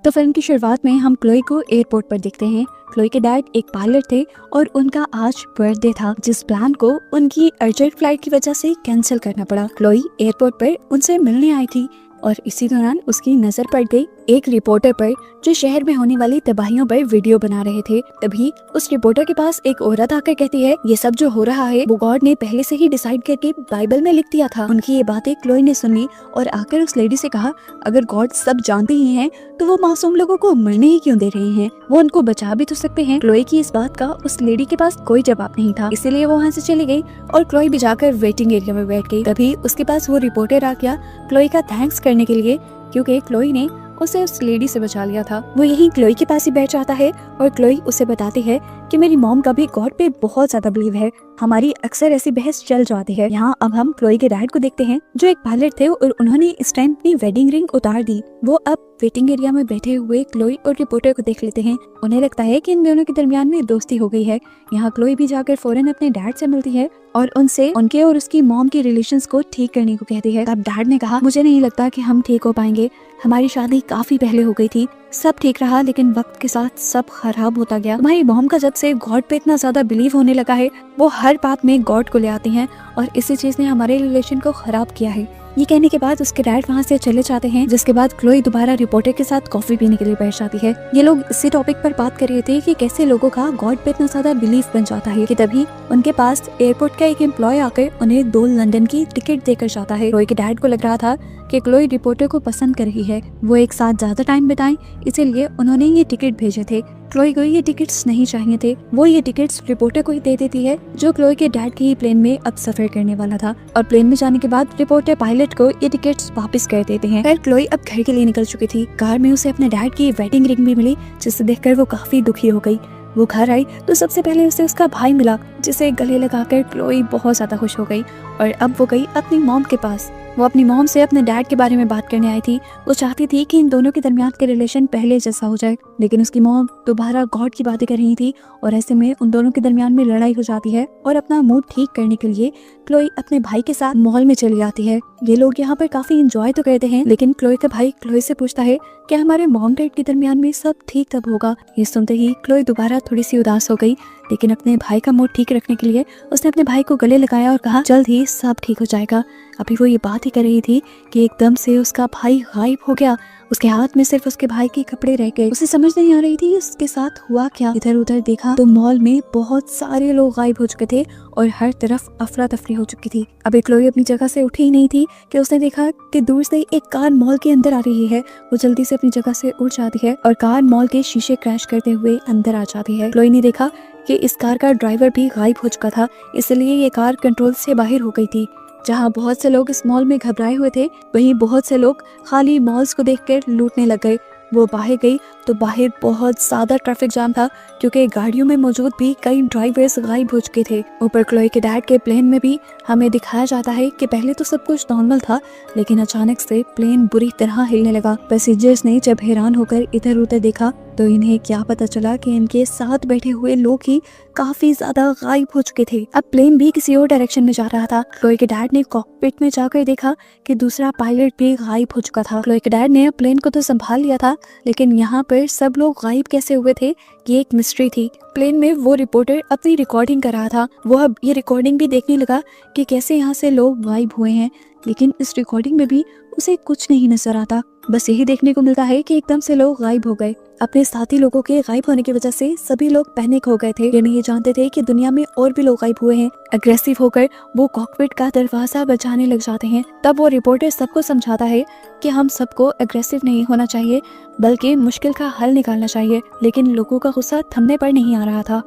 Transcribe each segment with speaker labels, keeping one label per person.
Speaker 1: तो फिल्म की शुरुआत में हम क्लोई को एयरपोर्ट पर देखते हैं। क्लोई के डैड एक पायलट थे और उनका आज बर्थडे था, जिस प्लान को उनकी अर्जेंट फ्लाइट की वजह से कैंसिल करना पड़ा। क्लोई एयरपोर्ट पर उनसे मिलने आई थी और इसी दौरान उसकी नजर पड़ गई एक रिपोर्टर पर जो शहर में होने वाली तबाहियों पर वीडियो बना रहे थे। तभी उस रिपोर्टर के पास एक औरत आकर कहती है, ये सब जो हो रहा है वो गॉड ने पहले से ही डिसाइड करके बाइबल में लिख दिया था। उनकी ये बातें क्लोई ने सुनी और आकर उस लेडी से कहा, अगर गॉड सब जानते ही हैं तो वो मासूम लोगों को मरने ही क्यों दे रहे हैं, वो उनको बचा भी तो सकते हैं। क्लोई की इस बात का उस लेडी के पास कोई जवाब नहीं था, इसीलिए वो वहाँ से चली गई और क्लोई भी जाकर वेटिंग एरिया में बैठ गई। तभी उसके पास वो रिपोर्टर आ गया क्लोई का थैंक्स करने के लिए, क्योंकि क्लोई ने उसे उस लेडी से बचा लिया था। वो यही क्लोई के पास ही बैठ जाता है और क्लोई उसे बताती है कि मेरी मॉम का भी गॉड पे बहुत ज्यादा बिलीव है, हमारी अक्सर ऐसी बहस चल जाती है। यहाँ अब हम क्लोई के डैड को देखते हैं जो एक पायलट थे और उन्होंने इस टाइम अपनी वेडिंग रिंग उतार दी। वो अब वेटिंग एरिया में बैठे हुए क्लोई और रिपोर्टर को देख लेते हैं। उन्हें लगता है कि इन दोनों के दरमियान में दोस्ती हो गई है। यहाँ क्लोई भी जाकर फौरन अपने डैड से मिलती है और उनसे उनके और उसकी मॉम के रिलेशंस को ठीक करने को कहती है। तब डैड ने कहा, मुझे नहीं लगता कि हम ठीक हो पाएंगे, हमारी शादी काफी पहले हो गई थी, सब ठीक रहा लेकिन वक्त के साथ सब खराब होता गया। तुम्हारी मॉम का जब से गॉड पे इतना ज्यादा बिलीव होने लगा है, वो हर बात में गॉड को ले आती हैं और इसी चीज ने हमारे रिलेशन को खराब किया है। ये कहने के बाद उसके डैड वहाँ से चले जाते हैं, जिसके बाद क्लोई दोबारा रिपोर्टर के साथ कॉफी पीने के लिए बैठ जाती है। ये लोग इसी टॉपिक पर बात कर रहे थे कि कैसे लोगों का गॉड पे इतना ज्यादा बिलीव बन जाता है कि तभी उनके पास एयरपोर्ट का एक एम्प्लॉय आकर उन्हें 2 लंदन की टिकट देकर जाता है। क्लोई के डैड को लग रहा था कि क्लोई रिपोर्टर को पसंद कर रही है, वो एक साथ ज्यादा टाइम बिताएं, इसीलिए उन्होंने ये टिकट भेजे थे। क्लोई को ये टिकट्स नहीं चाहिए थे, वो ये टिकट्स रिपोर्टर को ही दे देती है जो क्लोई के डैड के ही प्लेन में अब सफर करने वाला था। और प्लेन में जाने के बाद रिपोर्टर पायलट को ये टिकट्स वापस कर देते हैं। फिर क्लोई अब घर के लिए निकल चुकी थी। कार में उसे अपने डैड की वेडिंग रिंग भी मिली, जिसे देखकर वो काफी दुखी हो गई। वो घर आई तो सबसे पहले उसे उसका भाई मिला, जिसे गले लगाकर क्लोई बहुत ज्यादा खुश हो गई और अब वो गई अपनी मॉम के पास। वो अपनी मॉम से अपने डैड के बारे में बात करने आई थी। वो चाहती थी कि इन दोनों के दरमियान के रिलेशन पहले जैसा हो जाए, लेकिन उसकी मॉम दोबारा गॉड की बातें कर रही थी और ऐसे में उन दोनों के दरमियान में लड़ाई हो जाती है और अपना मूड ठीक करने के लिए क्लोई अपने भाई के साथ मॉल में चली जाती है। ये लोग यहाँ पर काफी एंजॉय तो करते हैं, लेकिन क्लोई का भाई क्लोई से पूछता है कि हमारे मॉम डैड के दरमियान में सब ठीक तब होगा। ये सुनते ही क्लोई दोबारा थोड़ी सी उदास हो गई, लेकिन अपने भाई का मूड ठीक रखने के लिए उसने अपने भाई को गले लगाया और कहा, जल्द ही सब ठीक हो जाएगा। अभी वो ये बात ही कर रही थी कि एकदम से उसका भाई गायब हो गया। उसके हाथ में सिर्फ उसके भाई के कपड़े रह गए। उसे समझ नहीं आ रही थी उसके साथ हुआ क्या। इधर उधर देखा तो मॉल में बहुत सारे लोग गायब हो चुके थे और हर तरफ अफरा तफरी हो चुकी थी। अभी क्लोई अपनी जगह से उठी ही नहीं थी कि उसने देखा कि दूर से एक कार मॉल के अंदर आ रही है। वो जल्दी से अपनी जगह से उठ जाती है और कार मॉल के शीशे क्रैश करते हुए अंदर आ जाती है। क्लोई ने देखा कि इस कार का ड्राइवर भी गायब हो चुका था, इसलिए ये कार कंट्रोल से बाहर हो गई थी। जहाँ बहुत से लोग इस मॉल में घबराए हुए थे, वहीं बहुत से लोग खाली मॉल्स को देखकर लूटने लग गए। वो बाहर गई तो बाहर बहुत ज्यादा ट्रैफिक जाम था, क्योंकि गाड़ियों में मौजूद भी कई ड्राइवर्स गायब हो चुके थे। ऊपर क्लोई के डैड के प्लेन में भी हमें दिखाया जाता है कि पहले तो सब कुछ नॉर्मल था, लेकिन अचानक से प्लेन बुरी तरह हिलने लगा। पैसेंजर्स ने जब हैरान होकर इधर उधर देखा तो इन्हें क्या पता चला कि इनके साथ बैठे हुए लोग ही काफी ज्यादा गायब हो चुके थे। अब प्लेन भी किसी और डायरेक्शन में जा रहा था। क्लोई के डैड ने कॉकपिट में जाकर देखा कि दूसरा पायलट भी गायब हो चुका था। क्लोई के डैड ने प्लेन को तो संभाल लिया था, लेकिन यहाँ पर सब लोग गायब कैसे हुए थे ये एक मिस्ट्री थी। प्लेन में वो रिपोर्टर अपनी रिकॉर्डिंग कर रहा था। वो अब ये रिकॉर्डिंग भी देखने लगा कि कैसे यहाँ से लोग गायब हुए हैं, लेकिन इस रिकॉर्डिंग में भी उसे कुछ नहीं नजर आता। बस यही देखने को मिलता है कि एकदम से लोग गायब हो गए। अपने साथी लोगों के गायब होने की वजह से सभी लोग पैनिक हो गए थे, यानी ये जानते थे कि दुनिया में और भी लोग गायब हुए हैं। अग्रेसिव होकर वो कॉकपिट का दरवाजा बचाने लग जाते हैं। तब वो रिपोर्टर सबको समझाता है कि हम सबको अग्रेसिव नहीं होना चाहिए, बल्कि मुश्किल का हल निकालना चाहिए, लेकिन लोगों का गुस्सा थमने पर नहीं आ रहा था।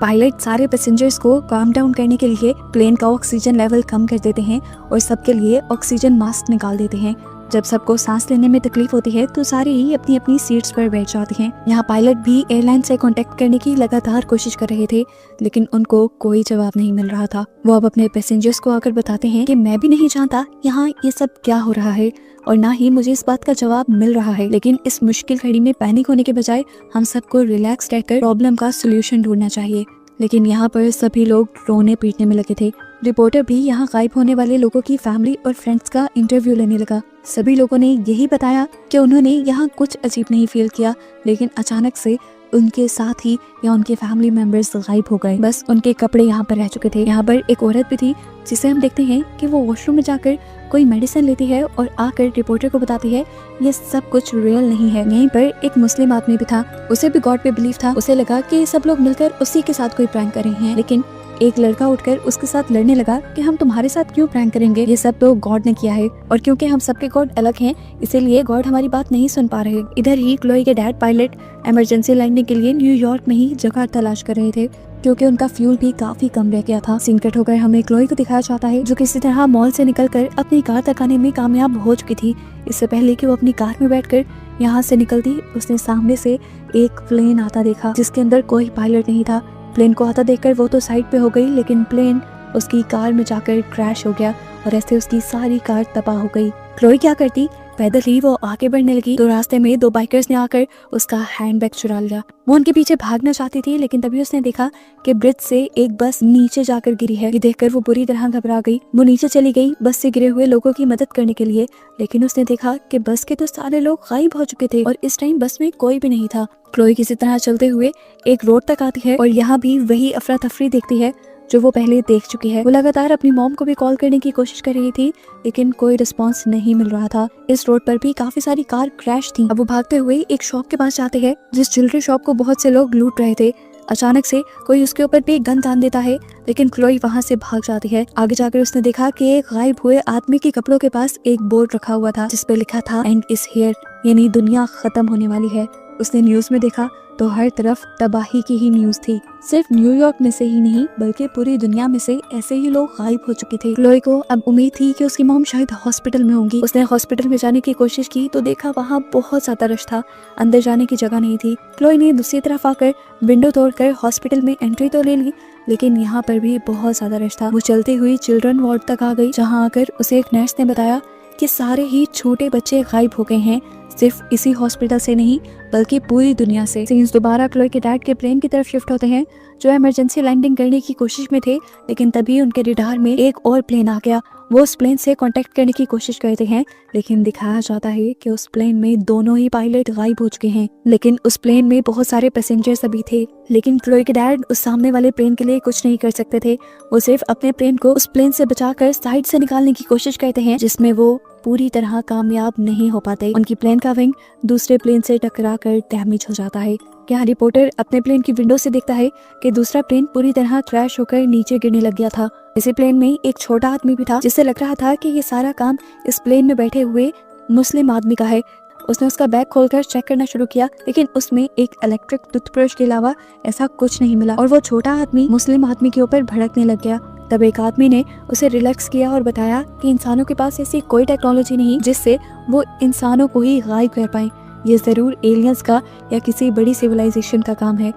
Speaker 1: पायलट सारे पैसेंजर्स को काम डाउन करने के लिए प्लेन का ऑक्सीजन लेवल कम कर देते हैं और सबके लिए ऑक्सीजन मास्क निकाल देते हैं। जब सबको सांस लेने में तकलीफ होती है तो सारे ही अपनी अपनी सीट्स पर बैठ जाते हैं। यहाँ पायलट भी एयरलाइन से कांटेक्ट करने की लगातार कोशिश कर रहे थे, लेकिन उनको कोई जवाब नहीं मिल रहा था। वो अब अपने पैसेंजर्स को आकर बताते हैं कि मैं भी नहीं जानता यहाँ ये सब क्या हो रहा है और ना ही मुझे इस बात का जवाब मिल रहा है, लेकिन इस मुश्किल घड़ी में पैनिक होने के बजाय हम सबको रिलैक्स रहकर प्रॉब्लम का सोल्यूशन ढूंढना चाहिए। लेकिन यहाँ पर सभी लोग रोने पीटने में लगे थे। रिपोर्टर भी यहाँ गायब होने वाले लोगों की फैमिली और फ्रेंड्स का इंटरव्यू लेने लगा। सभी लोगों ने यही बताया कि उन्होंने यहाँ कुछ अजीब नहीं फील किया, लेकिन अचानक से उनके साथ ही या उनके फैमिली मेंबर्स गायब हो गए। बस उनके कपड़े यहाँ पर रह चुके थे। यहाँ पर एक औरत भी थी जिसे हम देखते हैं कि वो वॉशरूम में जाकर कोई मेडिसिन लेती है और आकर रिपोर्टर को बताती है ये सब कुछ रियल नहीं है। यहीं पर एक मुस्लिम आदमी भी था, उसे भी गॉड पे बिलीव था। उसे लगा कि सब लोग मिलकर उसी के साथ कोई प्रैंक कर रहे हैं, लेकिन एक लड़का उठकर उसके साथ लड़ने लगा कि हम तुम्हारे साथ क्यों प्रैंक करेंगे, ये सब तो गॉड ने किया है और क्योंकि हम सबके गॉड अलग हैं इसीलिए गॉड हमारी बात नहीं सुन पा रहे। इधर ही क्लोई के डैड पायलट इमरजेंसी लैंडिंग के लिए न्यूयॉर्क में ही जगह तलाश कर रहे थे क्योंकि उनका फ्यूल भी काफी कम रह गया था। सीन कट होकर हमें क्लोई को दिखाया जाता है जो किसी तरह मॉल से निकलकर अपनी कार तक आने में कामयाब हो चुकी थी। इससे पहले कि वो अपनी कार में बैठकर यहाँ से निकलती, उसने सामने से एक प्लेन आता देखा जिसके अंदर कोई पायलट नहीं था। प्लेन को आता देखकर वो तो साइड पे हो गई, लेकिन प्लेन उसकी कार में जाकर क्रैश हो गया और ऐसे उसकी सारी कार तबाह हो गई। क्लोई क्या करती, पैदल ही वो आगे बढ़ने लगी तो रास्ते में दो बाइकर्स ने आकर उसका हैंडबैग चुरा लिया। वो उनके पीछे भागना चाहती थी, लेकिन तभी उसने देखा कि ब्रिज से एक बस नीचे जाकर गिरी है। ये देखकर वो बुरी तरह घबरा गई। वो नीचे चली गई बस से गिरे हुए लोगों की मदद करने के लिए, लेकिन उसने देखा कि बस के तो सारे लोग गायब हो चुके थे और इस टाइम बस में कोई भी नहीं था। क्लोई किसी तरह चलते हुए एक रोड तक आती है और यहाँ भी वही अफरा तफरी देखती है जो वो पहले देख चुकी है। वो लगातार अपनी मॉम को भी कॉल करने की कोशिश कर रही थी, लेकिन कोई रिस्पांस नहीं मिल रहा था। इस रोड पर भी काफी सारी कार क्रैश थी। अब वो भागते हुए एक शॉप के पास जाते हैं जिस ज्वेलरी शॉप को बहुत से लोग लूट रहे थे। अचानक से कोई उसके ऊपर भी गन तान देता है, लेकिन क्लोई वहाँ से भाग जाती है। आगे जाकर उसने देखा कि एक गायब हुए आदमी के कपड़ों के पास एक बोर्ड रखा हुआ था जिस पे लिखा था एंड इज हियर, यानी दुनिया खत्म होने वाली है। उसने न्यूज में देखा तो हर तरफ तबाही की ही न्यूज थी। सिर्फ न्यूयॉर्क में से ही नहीं बल्कि पूरी दुनिया में से ऐसे ही लोग गायब हो चुके थे। क्लोई को अब उम्मीद थी कि उसकी मॉम शायद हॉस्पिटल में होंगी। उसने हॉस्पिटल में जाने की कोशिश की तो देखा वहाँ बहुत ज्यादा रश था, अंदर जाने की जगह नहीं थी। क्लोई ने दूसरी तरफ आकर विंडो तोड़कर हॉस्पिटल में एंट्री तो ले ली, लेकिन यहाँ पर भी बहुत ज्यादा रश था। वो चलती हुई चिल्ड्रन वार्ड तक आ गई जहाँ आकर उसे एक नर्स ने बताया कि सारे ही छोटे बच्चे गायब हो गए हैं, सिर्फ इसी हॉस्पिटल से नहीं बल्कि पूरी दुनिया से। सीन्स दोबारा क्लोई के डैड के प्लेन की तरफ शिफ्ट होते हैं जो इमरजेंसी लैंडिंग करने की कोशिश में थे, लेकिन तभी उनके रडार में एक और प्लेन आ गया। वो उस प्लेन से कांटेक्ट करने की कोशिश करते हैं, लेकिन दिखाया जाता है कि उस प्लेन में दोनों ही पायलट गायब हो चुके हैं। लेकिन उस प्लेन में बहुत सारे पैसेंजर्स अभी थे, लेकिन क्लोई के डैड उस सामने वाले प्लेन के लिए कुछ नहीं कर सकते थे। वो सिर्फ अपने प्लेन को उस प्लेन से बचाकर साइड से निकालने की कोशिश करते हैं, जिसमें वो पूरी तरह कामयाब नहीं हो पाते। उनकी प्लेन का विंग दूसरे प्लेन से टकराकर डैमेज हो जाता है। यहाँ रिपोर्टर अपने प्लेन की विंडो से देखता है कि दूसरा प्लेन पूरी तरह क्रैश होकर नीचे गिरने लग गया था। इसी प्लेन में एक छोटा आदमी भी था जिससे लग रहा था कि ये सारा काम इस प्लेन में बैठे हुए मुस्लिम आदमी का है। उसने उसका बैग खोलकर चेक करना शुरू किया, लेकिन उसमें एक इलेक्ट्रिक टूथब्रश के अलावा ऐसा कुछ नहीं मिला और वो छोटा आदमी मुस्लिम आदमी के ऊपर भड़कने लग गया। तब एक आदमी ने उसे रिलैक्स किया और बताया कि इंसानों के पास ऐसी कोई टेक्नोलॉजी नहीं जिससे वो इंसानों को ही गायब कर पाए। ये जरूर एलियंस का या किसी बड़ी सिविलाइजेशन का काम है।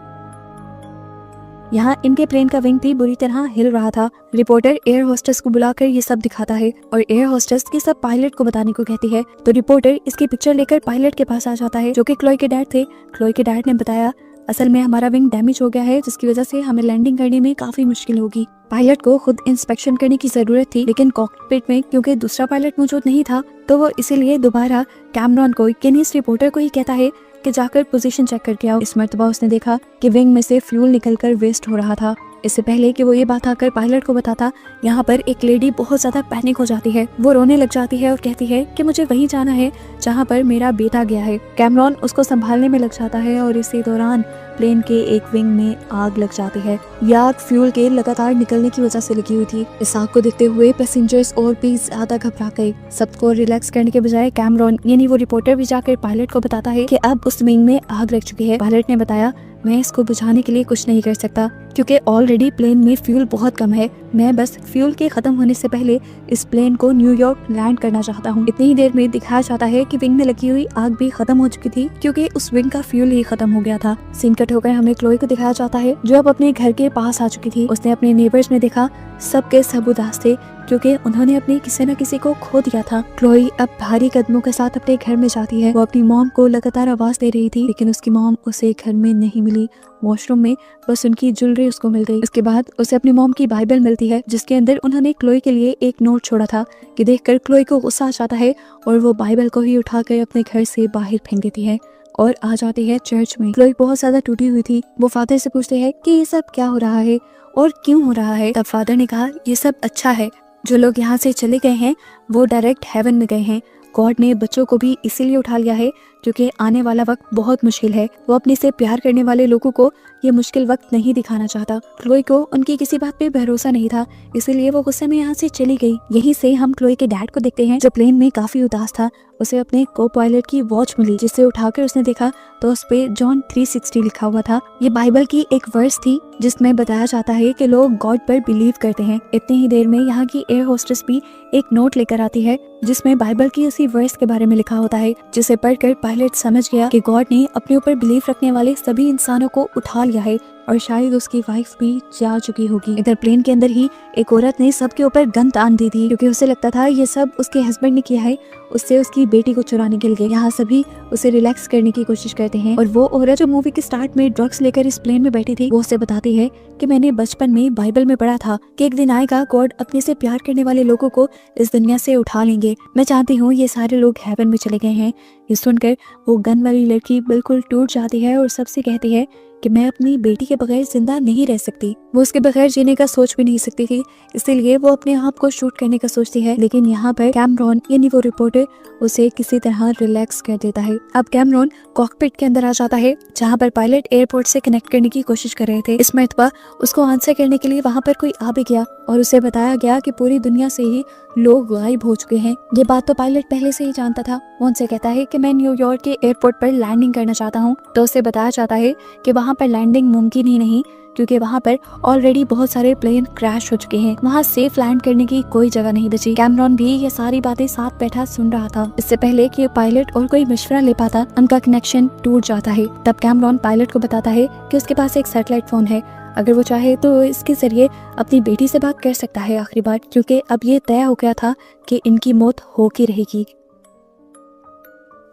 Speaker 1: यहाँ इनके प्लेन का विंग भी बुरी तरह हिल रहा था। रिपोर्टर एयर होस्टेस को बुलाकर ये सब दिखाता है और एयर होस्टेस ये सब पायलट को बताने को कहती है। तो रिपोर्टर इसकी पिक्चर लेकर पायलट के पास आ जाता है जो कि क्लोई के डैड थे। क्लोई के डैड ने बताया असल में हमारा विंग डैमेज हो गया है जिसकी वजह से हमें लैंडिंग करने में काफी मुश्किल होगी। पायलट को खुद इंस्पेक्शन करने की जरूरत थी, लेकिन कॉकपिट में क्योंकि दूसरा पायलट मौजूद नहीं था तो वो इसीलिए दोबारा कैमरॉन को यानी इस रिपोर्टर को ही कहता है कि जाकर पोजीशन चेक करके आओ। इस मर्तबा उसने देखा कि विंग में से फ्यूल निकलकर वेस्ट हो रहा था। इससे पहले कि वो ये बात आकर पायलट को बताता, यहाँ पर एक लेडी बहुत ज्यादा पैनिक हो जाती है। वो रोने लग जाती है और कहती है कि मुझे वहीं जाना है जहाँ पर मेरा बेटा गया है। कैमरॉन उसको संभालने में लग जाता है और इसी दौरान प्लेन के एक विंग में आग लग जाती है। यह आग फ्यूल के लगातार निकलने की वजह से लगी हुई थी। इस आग को देखते हुए पैसेंजर्स और भी ज्यादा घबरा गए। सबको रिलैक्स करने के बजाय कैमरॉन यानी वो रिपोर्टर भी जाकर पायलट को बताता है कि अब उस विंग में आग लग चुकी है। पायलट ने बताया मैं इसको बुझाने के लिए कुछ नहीं कर सकता क्योंकि ऑलरेडी प्लेन में फ्यूल बहुत कम है। मैं बस फ्यूल के खत्म होने से पहले इस प्लेन को न्यूयॉर्क लैंड करना चाहता हूँ। इतनी ही देर में दिखाया जाता है कि विंग में लगी हुई आग भी खत्म हो चुकी थी क्योंकि उस विंग का फ्यूल ही खत्म हो गया था। सीन कट होकर हमें क्लोई को दिखाया जाता है जो अब अपने घर के पास आ चुकी थी। उसने अपने नेबर्स में देखा सबके सब उदास थे क्योंकि उन्होंने अपने किसी न किसी को खो दिया था। क्लोई अब भारी कदमों के साथ अपने घर में जाती है। वो अपनी मॉम को लगातार आवाज दे रही थी, लेकिन उसकी मॉम उसे घर में नहीं मिली। वॉशरूम में बस उनकी ज्वेलरी उसको मिल गई। इसके बाद उसे अपनी मॉम की बाइबल मिलती है, जिसके अंदर उन्होंने क्लोई के लिए एक नोट छोड़ा था, कि देखकर क्लोई को गुस्सा आ जाता है और वो बाइबल को ही उठाकर अपने घर से बाहर फेंक देती है और आ जाती है चर्च में। क्लोई बहुत ज्यादा टूटी हुई थी। वो फादर से पूछते हैं कि ये सब क्या हो रहा है और क्यों हो रहा है। तब फादर ने कहा, ये सब अच्छा है, जो लोग यहाँ से चले गए हैं वो डायरेक्ट हेवन में गए हैं। गॉड ने बच्चों को भी इसीलिए उठा लिया है क्योंकि आने वाला वक्त बहुत मुश्किल है। वो अपने से प्यार करने वाले लोगों को ये मुश्किल वक्त नहीं दिखाना चाहता। क्लोई को उनकी किसी बात पे भरोसा नहीं था, इसीलिए वो गुस्से में यहाँ से चली गई। यहीं से हम क्लोई के डैड को देखते हैं, जो प्लेन में काफी उदास था। उसे अपने को पायलट की वॉच मिली, जिसे उठाकर उसने देखा तो उस पे जॉन 360 लिखा हुआ था। ये बाइबल की एक वर्स थी जिसमें बताया जाता है कि लोग गॉड पर बिलीव करते हैं। इतनी ही देर में यहाँ की एयर होस्टेस भी एक नोट लेकर आती है, जिसमें बाइबल की उसी वर्स के बारे में लिखा होता है, जिसे पढ़कर पायलट समझ गया कि गॉड ने अपने ऊपर बिलीव रखने वाले सभी इंसानों को उठा लिया है और शायद उसकी वाइफ भी जा चुकी होगी। इधर प्लेन के अंदर ही एक औरत ने सबके ऊपर गन तान दी थी, क्योंकि उसे लगता था ये सब उसके हस्बैंड ने किया है, उससे उसकी बेटी को चुराने के लिए। यहाँ सभी उसे रिलैक्स करने की कोशिश करते हैं और वो औरत जो मूवी के स्टार्ट में ड्रग्स लेकर इस प्लेन में बैठी थी, वो उसे बताती है कि मैंने बचपन में बाइबल में पढ़ा था कि एक दिन आएगा गॉड अपने से प्यार करने वाले लोगों को इस दुनिया से उठा लेंगे। मैं चाहती हूँ ये सारे लोग हेवन में चले गए हैं। ये सुनकर वो गन वाली लड़की बिल्कुल टूट जाती है और सबसे कहती है कि मैं अपनी बेटी के बगैर जिंदा नहीं रह सकती। वो उसके बगैर जीने का सोच भी नहीं सकती थी, इसीलिए वो अपने आप को शूट करने का सोचती है। लेकिन यहाँ पर कैमरॉन यानी वो रिपोर्टर उसे किसी तरह रिलैक्स कर देता है। अब कैमरॉन कॉकपिट के अंदर आ जाता है, जहाँ पर पायलट एयरपोर्ट से कनेक्ट करने की कोशिश कर रहे थे। इस मरतबा उसको आंसर करने के लिए वहाँ पर कोई आ भी गया और उसे बताया गया कि पूरी दुनिया से ही लोग गायब हो चुके हैं। ये बात तो पायलट पहले से ही जानता था। वो उनसे कहता है कि मैं न्यूयॉर्क के एयरपोर्ट पर लैंडिंग करना चाहता हूँ, तो उसे बताया जाता है कि वहाँ पर लैंडिंग मुमकिन ही नहीं, क्योंकि वहाँ पर ऑलरेडी बहुत सारे प्लेन क्रैश हो चुके हैं। वहाँ सेफ लैंड करने की कोई जगह नहीं बची। कैमरॉन भी ये सारी बातें साथ बैठा सुन रहा था। इससे पहले कि पायलट और कोई मशवरा ले पाता, उनका कनेक्शन टूट जाता है। तब कैमरॉन पायलट को बताता है कि उसके पास एक सैटेलाइट फोन है, अगर वो चाहे तो इसके जरिए अपनी बेटी से बात कर सकता है आखिरी बार, क्योंकि अब ये तय हो गया था कि इनकी मौत होके रहेगी।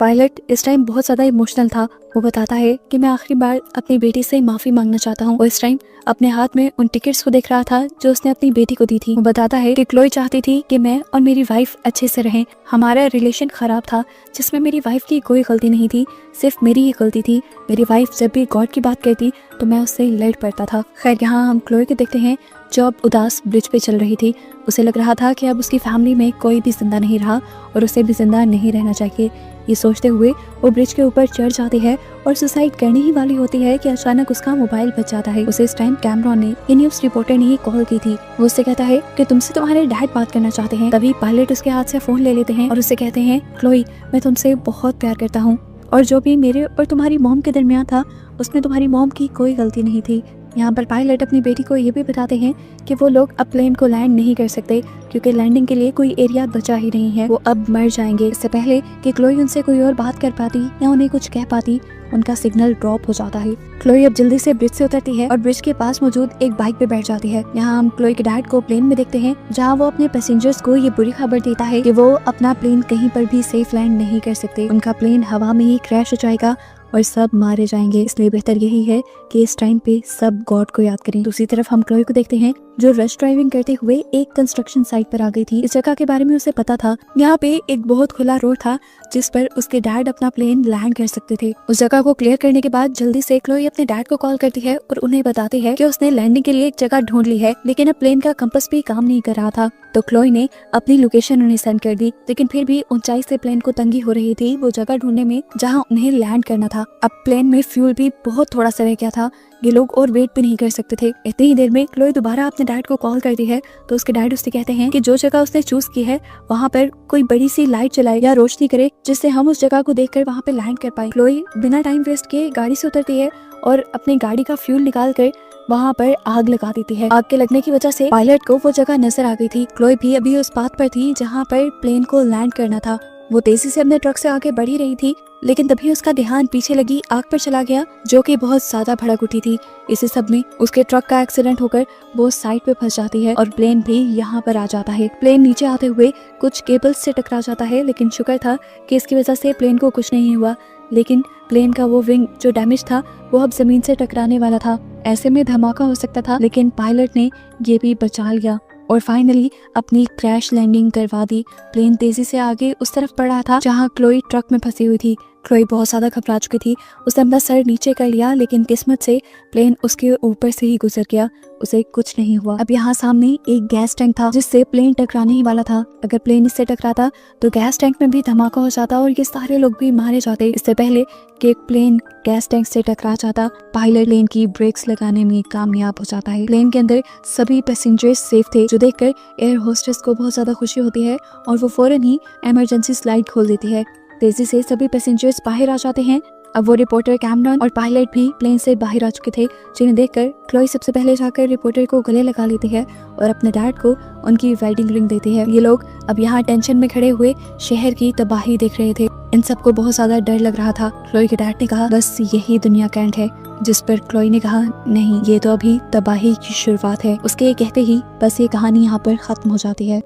Speaker 1: पायलट इस टाइम बहुत ज़्यादा इमोशनल था। वो बताता है कि मैं आखिरी बार अपनी बेटी से माफ़ी मांगना चाहता हूँ। वो इस टाइम अपने हाथ में उन टिकट्स को देख रहा था जो उसने अपनी बेटी को दी थी। वो बताता है कि क्लोई चाहती थी कि मैं और मेरी वाइफ अच्छे से रहें। हमारा रिलेशन ख़राब था, जिसमें मेरी वाइफ की कोई गलती नहीं थी, सिर्फ मेरी ही गलती थी। मेरी वाइफ जब भी गॉड की बात करती तो मैं उससे लड़ पड़ता था। खैर, यहाँ हम क्लोई को देखते हैं जो अब उदास ब्रिज पे चल रही थी। उसे लग रहा था कि अब उसकी फैमिली में कोई भी जिंदा नहीं रहा और उसे भी जिंदा नहीं रहना चाहिए। ये सोचते हुए वो ब्रिज के ऊपर चढ़ जाती है और सुसाइड करने ही वाली होती है कि अचानक उसका मोबाइल बच जाता है। उसे इस टाइम कैमरॉन ने, ये न्यूज़ रिपोर्टर ने ही कॉल की थी। वो उससे कहता है कि तुमसे तुम्हारे डैड बात करना चाहते हैं। तभी पायलट उसके हाथ से फोन ले लेते हैं और उससे कहते हैं, क्लोई, मैं तुमसे बहुत प्यार करता हूँ और जो भी मेरे और तुम्हारी मॉम के दरमियान था उसमें तुम्हारी मॉम की कोई गलती नहीं थी। यहाँ पर पायलट अपनी बेटी को ये भी बताते हैं कि वो लोग अब प्लेन को लैंड नहीं कर सकते, क्योंकि लैंडिंग के लिए कोई एरिया बचा ही नहीं है। वो अब मर जाएंगे। इससे पहले कि क्लोई उनसे कोई और बात कर पाती या उन्हें कुछ कह पाती, उनका सिग्नल ड्रॉप हो जाता है। क्लोई अब जल्दी से ब्रिज से उतरती है और ब्रिज के पास मौजूद एक बाइक पे बैठ जाती है। यहाँ हम क्लोई के डैड को प्लेन में देखते हैं, जहाँ वो अपने पैसेंजर्स को ये बुरी खबर देता है कि वो अपना प्लेन कहीं पर भी सेफ लैंड नहीं कर सकते। उनका प्लेन हवा में ही क्रैश हो जाएगा और सब मारे जाएंगे। इसलिए बेहतर यही है कि इस टाइम पे सब गॉड को याद करें। दूसरी तरफ हम क्लोई को देखते हैं जो रश ड्राइविंग करते हुए एक कंस्ट्रक्शन साइट पर आ गई थी। इस जगह के बारे में उसे पता था। यहाँ पे एक बहुत खुला रोड था जिस पर उसके डैड अपना प्लेन लैंड कर सकते थे। उस जगह को क्लियर करने के बाद जल्दी से क्लोई अपने डैड को कॉल करती है और उन्हें बताती है कि उसने लैंडिंग के लिए एक जगह ढूंढ ली है, लेकिन अब प्लेन का कंपास भी काम नहीं कर रहा था। तो क्लोई ने अपनी लोकेशन उन्हें सेंड कर दी, लेकिन फिर भी ऊंचाई से प्लेन को तंगी हो रही थी वो जगह ढूंढने में जहाँ उन्हें लैंड करना था। अब प्लेन में फ्यूल भी बहुत थोड़ा सा रह गया था, ये लोग और वेट भी नहीं कर सकते थे। इतनी ही देर में क्लोई दोबारा अपने डैड को कॉल करती है, तो उसके डैड उससे कहते हैं कि जो जगह उसने चूज की है वहाँ पर कोई बड़ी सी लाइट जलाए या रोशनी करे, जिससे हम उस जगह को देखकर वहाँ पे लैंड कर पाए। क्लोई बिना टाइम वेस्ट किए गाड़ी से उतरती है और अपनी गाड़ी का फ्यूल निकाल कर वहाँ पर आग लगा देती है। आग के लगने की वजह से पायलट को वो जगह नजर आ गई थी। क्लोई भी अभी उस बात पर थी जहाँ पर प्लेन को लैंड करना था। वो तेजी से अपने ट्रक से आगे बढ़ ही रही थी, लेकिन तभी उसका ध्यान पीछे लगी आग पर चला गया, जो कि बहुत ज्यादा भड़क उठी थी। इसी सब में उसके ट्रक का एक्सीडेंट होकर वो साइड पे फंस जाती है और प्लेन भी यहाँ पर आ जाता है। प्लेन नीचे आते हुए कुछ केबल्स से टकरा जाता है, लेकिन शुक्र था कि इसकी वजह से प्लेन को कुछ नहीं हुआ। लेकिन प्लेन का वो विंग जो डैमेज था वो अब जमीन से टकराने वाला था। ऐसे में धमाका हो सकता था, लेकिन पायलट ने ये भी बचा लिया और फाइनली अपनी क्रैश लैंडिंग करवा दी। प्लेन तेजी से आगे उस तरफ बढ़ रहा था जहां क्लोई ट्रक में फंसी हुई थी। क्लोई बहुत ज्यादा घबरा चुकी थी। उसने अपना सर नीचे कर लिया, लेकिन किस्मत से प्लेन उसके ऊपर से ही गुजर गया, उसे कुछ नहीं हुआ। अब यहाँ सामने एक गैस टैंक था जिससे प्लेन टकराने ही वाला था। अगर प्लेन इससे टकराता तो गैस टैंक में भी धमाका हो जाता और ये सारे लोग भी मारे जाते। इससे पहले कि प्लेन गैस टैंक से टकरा जाता, पायलट प्लेन की ब्रेक्स लगाने में कामयाब हो जाता है। प्लेन के अंदर सभी पैसेंजर्स सेफ थे, जो देखकर एयर होस्टेस को बहुत ज्यादा खुशी होती है और वो फौरन ही इमरजेंसी स्लाइड खोल देती है। तेजी से सभी पैसेंजर्स बाहर आ जाते हैं। अब वो रिपोर्टर कैमरॉन और पायलट भी प्लेन से बाहर आ चुके थे, जिन्हें देखकर क्लोई सबसे पहले जाकर रिपोर्टर को गले लगा लेती है और अपने डैड को उनकी वेडिंग रिंग देती है। ये लोग अब यहाँ टेंशन में खड़े हुए शहर की तबाही देख रहे थे। इन सबको बहुत ज्यादा डर लग रहा था। क्लोई के डैड ने कहा, बस यही दुनिया का एंड है, जिस पर क्लोई ने कहा, नहीं, ये तो अभी तबाही की शुरुआत है। उसके कहते ही बस ये कहानी यहाँ पर खत्म हो जाती है।